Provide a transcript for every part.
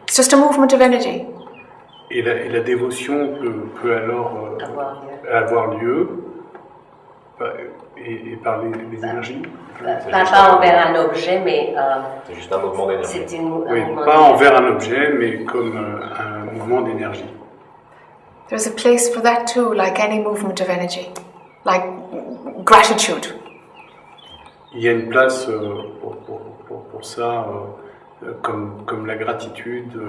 It's just a movement of energy. Et la dévotion peut alors avoir lieu et par les énergies. Pas envers un objet, mais c'est juste un mouvement d'énergie. Oui, pas envers un objet, mais comme un mouvement d'énergie. There's a place for that too, like any movement of energy, like gratitude. Il y a une place pour ça, comme la gratitude,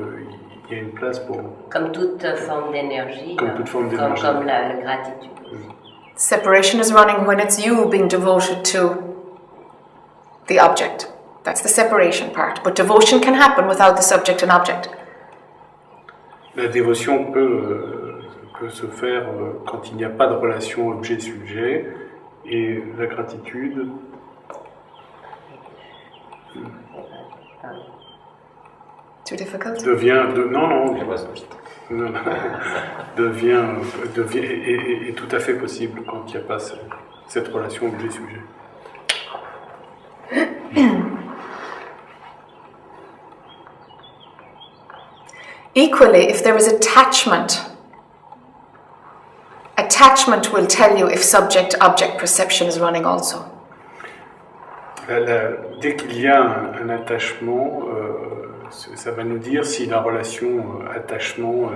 il y a une place pour... Comme toute forme d'énergie, comme la gratitude. Separation is running when it's you being devoted to the object. That's the separation part. But devotion can happen without the subject and object. La dévotion peut se faire quand il n'y a pas de relation objet-sujet, et la gratitude... Too difficult? Est tout à fait possible quand il n'y a pas cette relation objet-sujet. Equally, if there is attachment will tell you if subject-object perception is running also. Dès qu'il y a un attachement, ça va nous dire si la relation d'attachement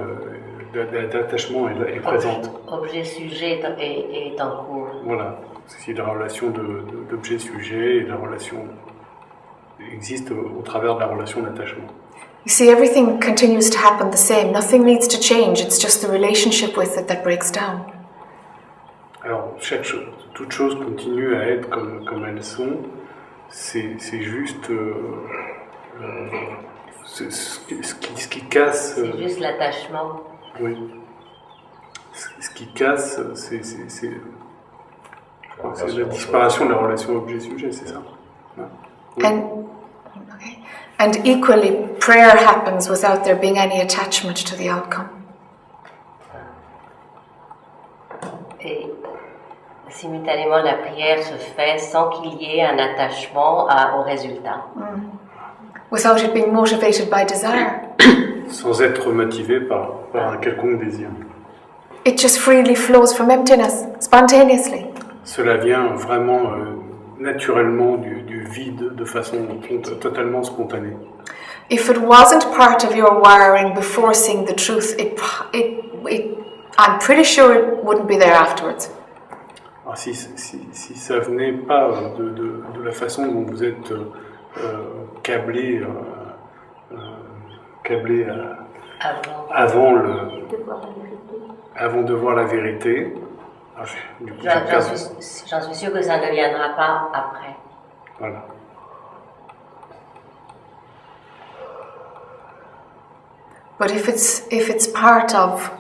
est présente. Objet-sujet est en cours. Voilà, si la relation d'objet-sujet et la relation existe au travers de la relation d'attachement. You see, everything continues to happen the same. Nothing needs to change. It's just the relationship with it that breaks down. Alors, toute chose continue à être comme elles sont. C'est juste ce qui casse. C'est juste l'attachement. Oui. Ce qui casse, c'est la disparition de la relation objet-sujet, c'est ça. Oui. And equally, prayer happens without there being any attachment to the outcome. Et simultanément, la prière se fait sans qu'il y ait un attachement au résultat. Without it being motivated by desire. Sans être motivé par un quelconque désir. It just freely flows from emptiness, spontaneously. Cela vient vraiment naturellement du vide, de façon totalement spontanée. If it wasn't part of your wiring before seeing the truth, I'm pretty sure it wouldn't be there afterwards. Alors si ça venait pas de la façon dont vous êtes câblé avant de voir la vérité. J'en suis sûr que ça ne viendra pas après. Voilà. But if it's part of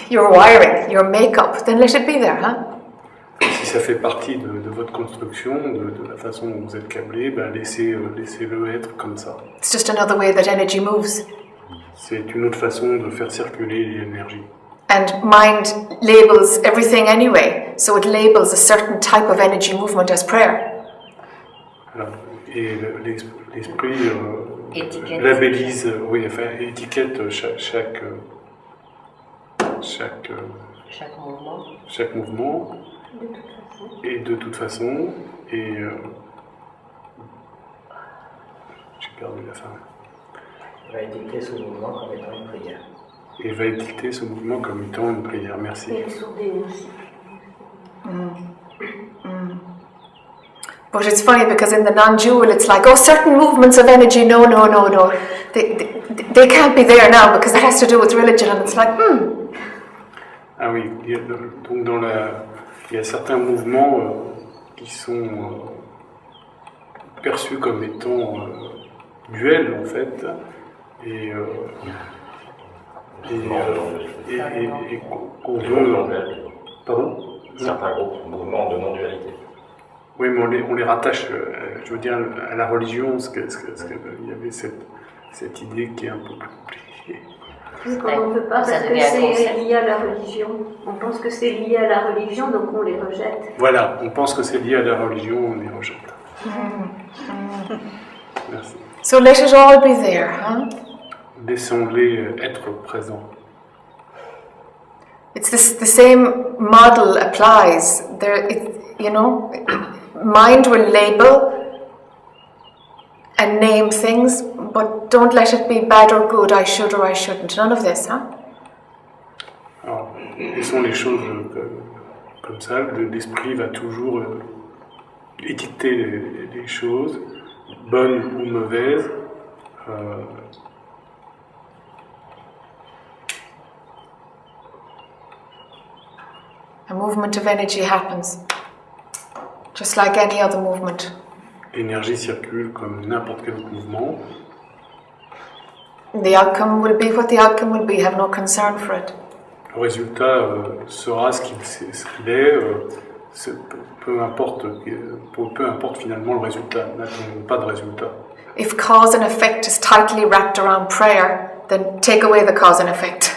your wiring, your makeup, then let it be there, huh? Si ça fait partie de votre construction, de la façon dont vous êtes câblé, laissez-le être comme ça. It's just another way that energy moves. C'est une autre façon de faire circuler l'énergie. And mind labels everything anyway, so it labels a certain type of energy movement as prayer. Alors, et l'esprit labellise, étiquette chaque mouvement, et de toute façon, et j'ai perdu la fin. Va étiqueter ce mouvement comme étant une prière. Et va étiqueter ce mouvement comme étant une prière. Merci. Et sourdine aussi. But it's funny because in the non-dual it's like, oh, certain movements of energy, no. They can't be there now because that has to do with religion. And it's like, Ah oui, donc il y a certains mouvements qui sont perçus comme étant duels en fait, et qu'on veut... Pardon ? Certains groupes, mouvements de non-dualité. Oui, mais on les rattache, je veux dire, à la religion, parce qu'il y avait cette idée qui est un peu plus compliquée. Comme on ne peut pas, parce que c'est lié à la religion. On pense que c'est lié à la religion, donc on les rejette. Voilà, on pense que c'est lié à la religion, on les rejette. Merci. So let it all be there, huh? Laissons-les être présents. It's this, the same model applies. There, you know, mind will label and name things, but don't let it be bad or good, I should or I shouldn't. None of this, huh? Alors, laissons les choses comme ça. L'esprit va toujours étiqueter les choses, bonnes ou mauvaises. A movement of energy happens, just like any other movement. L'énergie circule comme n'importe quel autre mouvement. The outcome will be what the outcome will be. Have no concern for it. Le résultat sera ce qu'il est. Peu importe finalement le résultat. N'attendons pas de résultat. If cause and effect is tightly wrapped around prayer, then take away the cause and effect.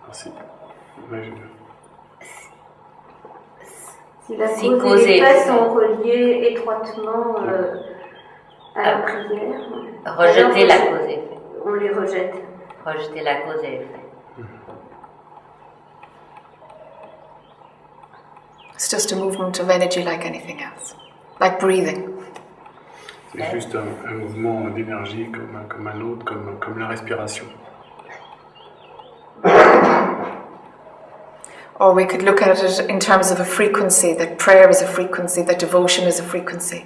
Merci. Si la cause et l'effet sont reliés étroitement à la prière, rejeter la cause et effet. On les rejette. Rejeter la cause et effet. It's just a movement of energy like anything else, like breathing. C'est juste un mouvement d'énergie comme un autre, comme la respiration. Or we could look at it in terms of a frequency, that prayer is a frequency, that devotion is a frequency.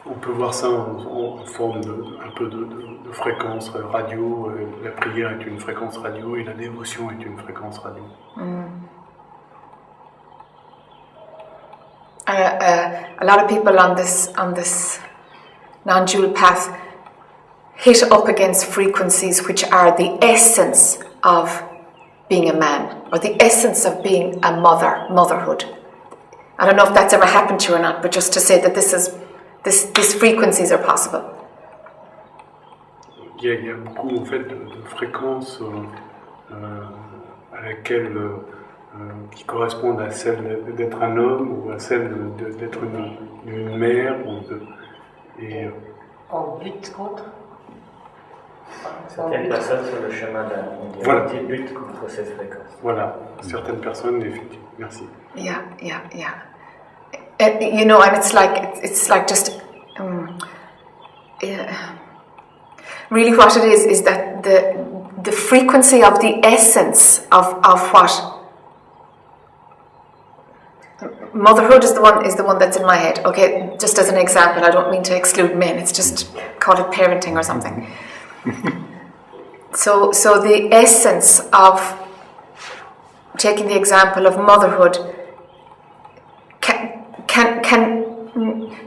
On peut voir ça en forme un peu de fréquence radio. La prière est une fréquence radio et la dévotion est une fréquence radio. A lot of people on this non-dual path hit up against frequencies which are the essence of being a man, or the essence of being a motherhood. I don't know if that's ever happened to you or not, but just to say that these frequencies are possible. Il y a beaucoup en fait de fréquences à laquelle qui correspondent à celle d'être un homme ou à celle d'être une mère En lutte contre. Certaines personnes sur le chemin de la mondialité luttent contre cette fréquence. Voilà, certaines personnes, effectivement. Merci. Yeah. You know, and it's like just really what it is that the frequency of the essence of what motherhood is the one that's in my head. Okay, just as an example, I don't mean to exclude men. It's just call it parenting or something. So the essence of taking the example of motherhood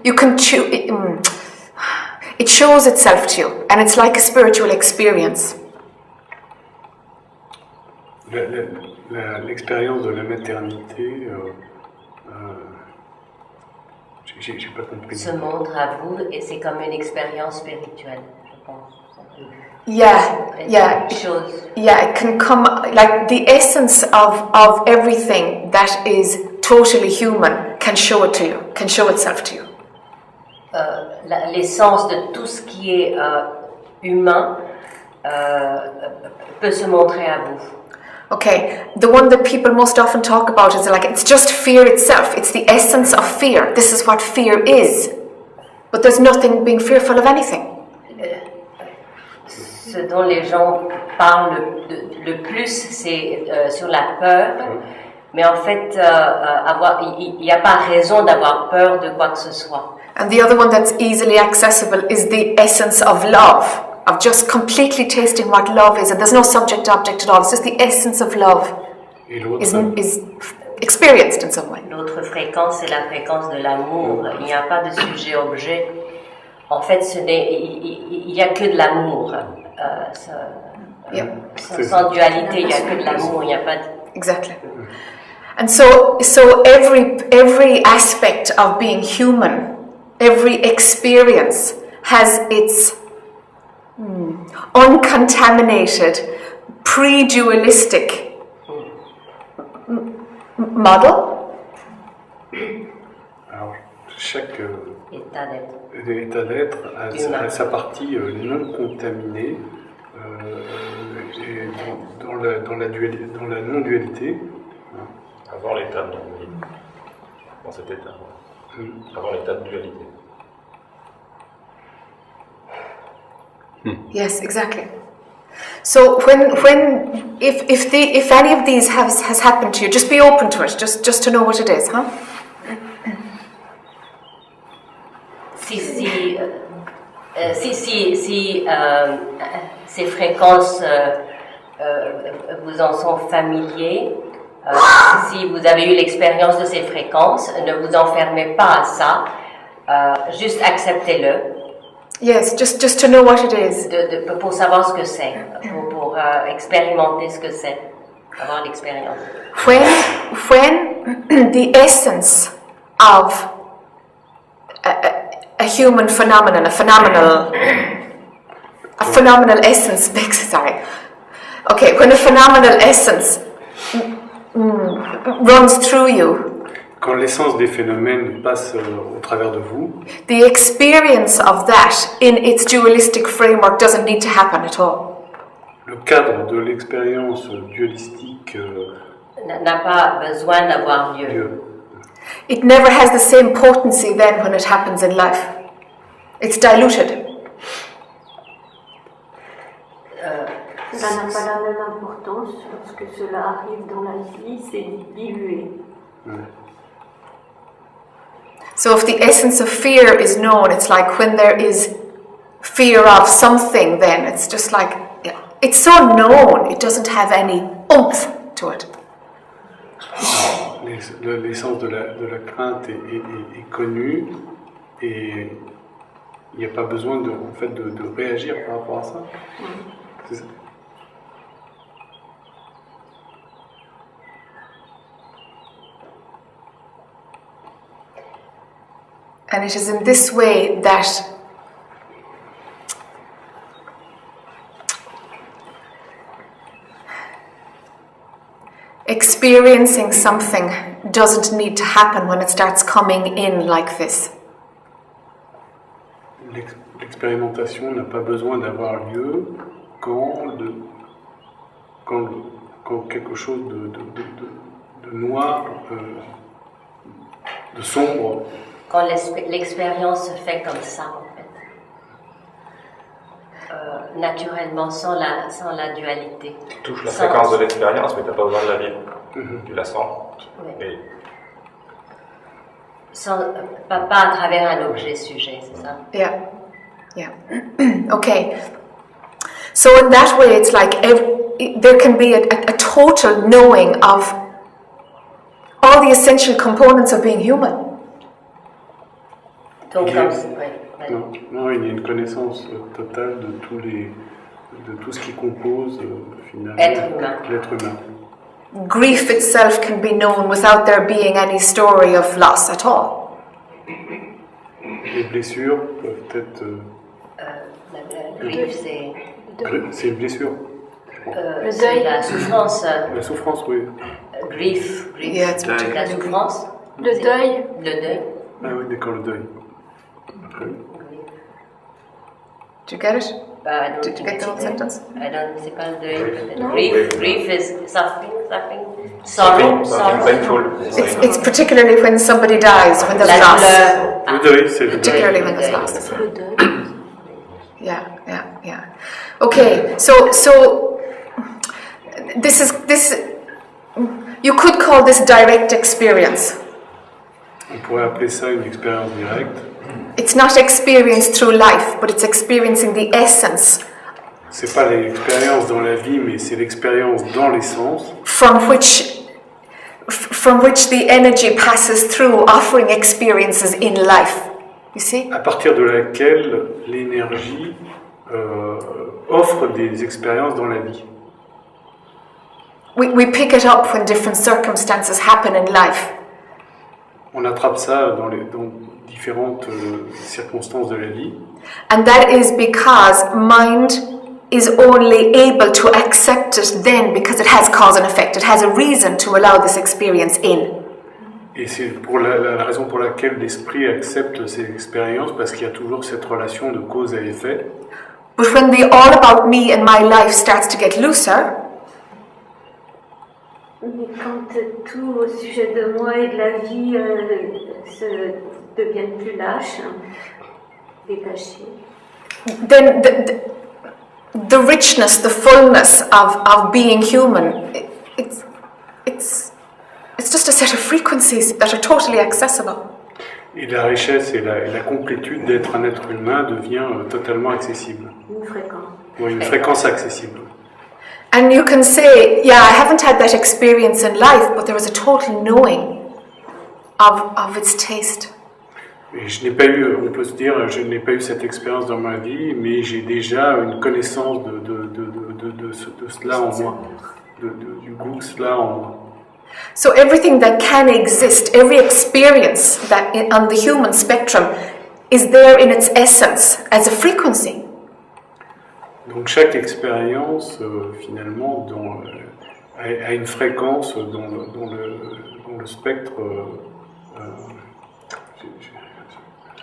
you can choose. It shows itself to you, and it's like a spiritual experience. L'expérience de la maternité, j'ai pas compris. Se montre à vous et c'est comme une expérience spirituelle, je pense. Yeah. It can come like the essence of everything that is totally human can show it to you, can show itself to you. L'essence de tout ce qui est humain peut se montrer à vous. Okay, the one that people most often talk about is like it's just fear itself. It's the essence of fear. This is what fear is. But there's nothing being fearful of anything. Ce dont les gens parlent le plus, c'est sur la peur. Mais en fait, il n'y a pas raison d'avoir peur de quoi que ce soit. And the other one that's easily accessible is the essence of love, of just completely tasting what love is. And there's no subject-object at all. It's just the essence of love is experienced in some way. L'autre fréquence, c'est la fréquence de l'amour. Il n'y a pas de sujet-objet. En fait, il n'y a que de l'amour. Sans dualité, il n'y a que de l'amour. Il n'y a pas de... Exactly. And so every aspect of being human, every experience has its uncontaminated, pre-dualistic model. Alors, chaque l'état d'être à sa partie non contaminée et dans la non-dualité. Avant l'état de non-dualité. Dans cet état. Avant l'état de dualité. Yes, exactly. So if any of these has happened to you, just be open to it, just to know what it is, huh? Si ces fréquences vous en sont familiers, si vous avez eu l'expérience de ces fréquences, ne vous enfermez pas à ça, juste acceptez-le. Yes, just to know what it is. Pour savoir ce que c'est, pour expérimenter ce que c'est, avoir l'expérience. When the essence of a human phenomenon, a phenomenal essence, okay, when a phenomenal essence runs through you, quand l'essence des phénomènes passe au travers de vous, the experience of that in its dualistic framework doesn't need to happen at all. Le cadre de l'expérience dualistique n'a pas besoin d'avoir lieu. It never has the same potency then when it happens in life. It's diluted. Ça n'a pas la même importance lorsque cela arrive dans la vie, c'est dilué. So if the essence of fear is known, it's like when there is fear of something, then it's just like, it's so known, it doesn't have any oomph to it. L'essence de la crainte est connue et il n'y a pas besoin de réagir par rapport à ça. C'est ça. And it is in this way that experiencing something doesn't need to happen when it starts coming in like this. L'expérimentation n'a pas besoin d'avoir lieu quand quelque chose de noir, de sombre. Quand l'expérience se fait comme ça, en fait, naturellement, sans la dualité. Tu touches la fréquence de l'expérience, mais tu n'as pas besoin de la vivre. Tu la sens. Oui. Pas à travers un objet-sujet, c'est ça? Yeah. Okay. So in that way, it's like there can be a total knowing of all the essential components of being human. Donc, non, il y a une connaissance totale de tout ce qui compose finalement l'être humain. Grief itself can be known without there being any story of loss at all. Les blessures peuvent être. Grief, c'est une blessure. C'est la souffrance. La souffrance, oui. Grief, Yeah, it's la souffrance. Le deuil. Le deuil. Ah oui, d'accord, le deuil. Did you get it? Did you get the whole sentence? C'est pas le deuil. Grief is suffering. Sorrow. It's particularly when somebody dies, when there's loss. Le deuil, c'est le deuil. Particularly when there's loss. C'est le deuil. Yeah. Okay, so this you could call this direct experience. On pourrait appeler ça une expérience directe. It's not experienced through life, but it's experiencing the essence. C'est pas l'expérience dans la vie, mais c'est l'expérience dans l'essence. From which the energy passes through, offering experiences in life. You see? À partir de laquelle l'énergie offre des expériences dans la vie. We pick it up when different circumstances happen in life. On attrape ça dans différentes circonstances de la vie. And that is because mind is only able to accept it then because it has cause and effect. It has a reason to allow this experience in. Et c'est pour la raison pour laquelle l'esprit accepte ces expériences, parce qu'il y a toujours cette relation de cause à effet. But when the all about me and my life starts to get looser, mais quand tout au sujet de moi et de la vie devient plus lâche, détaché, then the richness, the fullness of being human, it's just a set of frequencies that are totally accessible. Et la richesse et la complétude d'être un être humain devient totalement accessible. une fréquence. Oui, une fréquence accessible. And you can say, yeah, I haven't had that experience in life, but there is a total knowing of its taste. Et je n'ai pas eu, on peut se dire, je n'ai pas eu cette expérience dans ma vie, mais j'ai déjà une connaissance de cela en moi, du goût de cela en moi. So everything that can exist, every experience that on the human spectrum is there in its essence as a frequency. Donc chaque expérience, finalement, a une fréquence dans le spectre.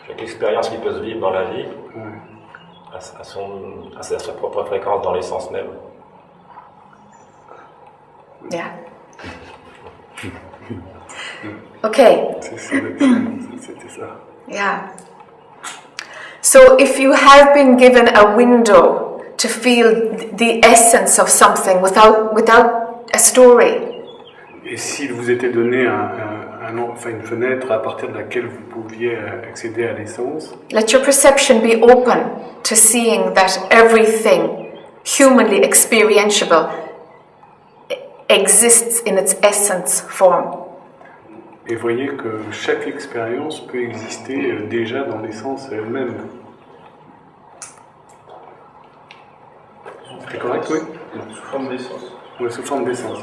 Chaque expérience qui peut se vivre dans la vie a sa propre fréquence dans l'essence même. Yeah. Okay. C'était ça. Yeah. So if you have been given a window to feel the essence of something without a story. Et s'il vous était donné une fenêtre à partir de laquelle vous pouviez accéder à l'essence, Let your perception be open to seeing that everything humanly experientiable exists in its essence form. et voyez que chaque expérience peut exister déjà dans l'essence elle-même. C'est correct, oui? Sous forme d'essence. Oui, sous forme d'essence.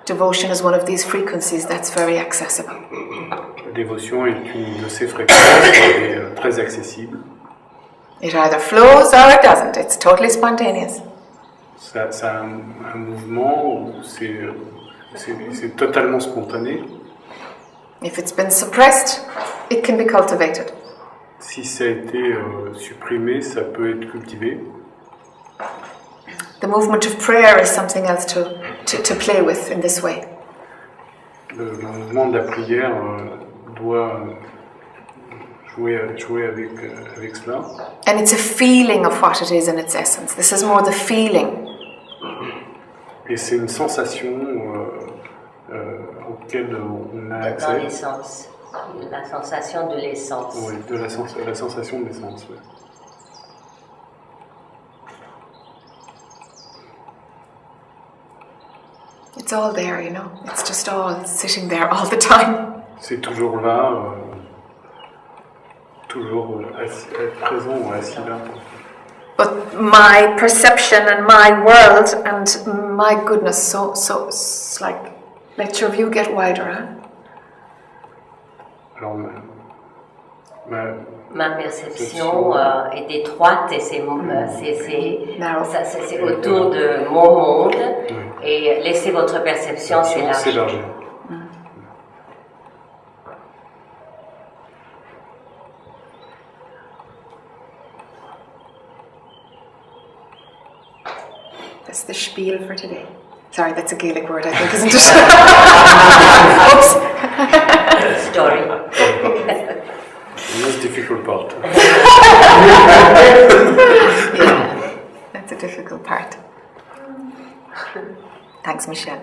Devotion is one of these frequencies that's very accessible. La dévotion est une de ces fréquences qui est très accessible. It either flows or it doesn't. It's totally spontaneous. Ça a un mouvement où c'est totalement spontané. If it's been suppressed, it can be cultivated. Si ça a été supprimé, ça peut être cultivé. The movement of prayer is something else to play with in this way. Le mouvement de la prière doit jouer avec cela. And it's a feeling of what it is in its essence. This is more the feeling. Et c'est une sensation auquel on a accès. Dans l'essence. La sensation de l'essence. Oui, la sensation de l'essence, oui. It's all there, you know. It's just all sitting there all the time. C'est toujours là, toujours présent ou assis là. But my perception and my world and my goodness, so it's like, let your view get wider, huh? Alors, Ma perception est étroite et c'est autour de mon monde. Et laissez votre perception s'élargir. That's the spiel for today. Sorry, that's a Gaelic word, I think, isn't it? Oops. Story. The most difficult part. Yeah, that's a difficult part. Thanks, Michelle.